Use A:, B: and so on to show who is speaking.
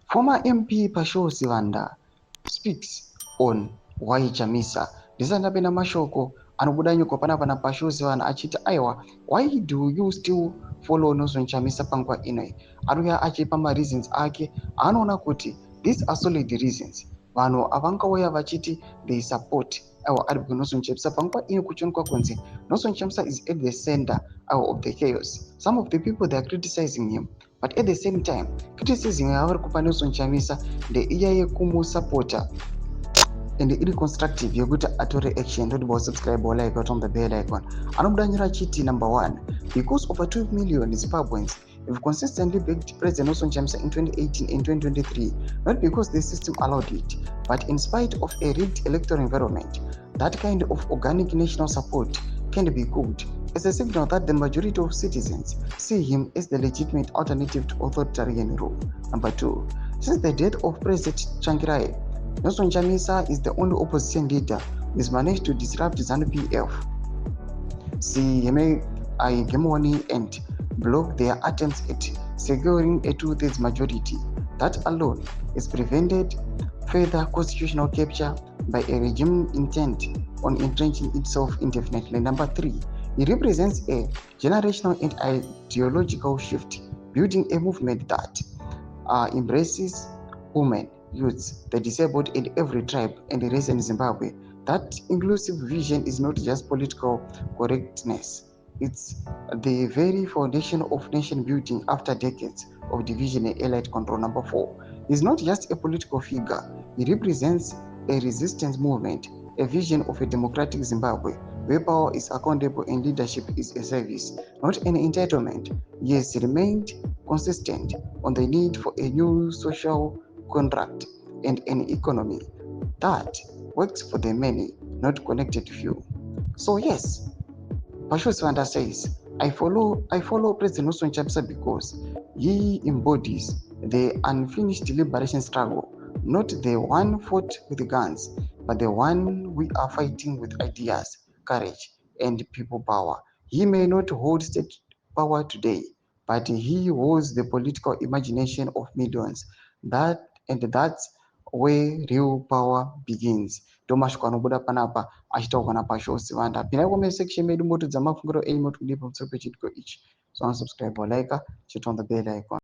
A: Former MP Pasho Sivanda speaks on why Chamisa. Ndisandapenda mashoko anobuda nyuko panapa na Pasho Sivanda achiti aiwa, why do you still follow Nelson Chamisa panguva inoi? Anouya achipa reasons ake anoona kuti these are solid reasons. Vanhu avangauya vachiti they support aiwa ari Nelson Chamisa panguva ino kuchionekwa kunzi Nelson Chamisa is at the center of the chaos. Some of the people they are criticizing him, but at the same time criticism yavari kupa Nelson Chamisa ndeiya yekumusapota and iri constructive yekuti atore action. Don't about subscribe or like or on the bell icon. Anobuda chiti number 1, because over 12 million Zimbabweans have consistently backed President Nelson Chamisa in 2018 and 2023, not because the system allowed it, but in spite of a rigged electoral environment. That kind of organic national support can be good as a signal that the majority of citizens see him as the legitimate alternative to authoritarian rule. Number 2, since the death of President Tsvangirai, Nelson Chamisa is the only opposition leader who has managed to disrupt ZANU-PF, hegemony and block their attempts at securing a 2/3 majority. That alone has prevented further constitutional capture by a regime intent on entrenching itself indefinitely. Number 3, he represents a generational and ideological shift, building a movement that embraces women, youths, the disabled, and every tribe and race in Zimbabwe. That inclusive vision is not just political correctness, it's the very foundation of nation building after decades of division and allied control. Number 4, he's not just a political figure, he represents a resistance movement, a vision of a democratic Zimbabwe where power is accountable and leadership is a service, not an entitlement. He has remained consistent on the need for a new social contract and an economy that works for the many, not connected to few. So yes, Pasho Sivanda says, I follow President Nelson Chamisa because he embodies the unfinished liberation struggle, not the one fought with guns, but the one we are fighting with ideas, courage, and people power. He may not hold state power today, but he holds the political imagination of millions. That's where real power begins. Tomashiko anobuda panapa achitaurwa naPasho Sivanda. Pinai comment section medu motudza mafungiro enyu moti kudii pamusoro pechitiko ichi. So unsubscribe or like, chit on the bell icon.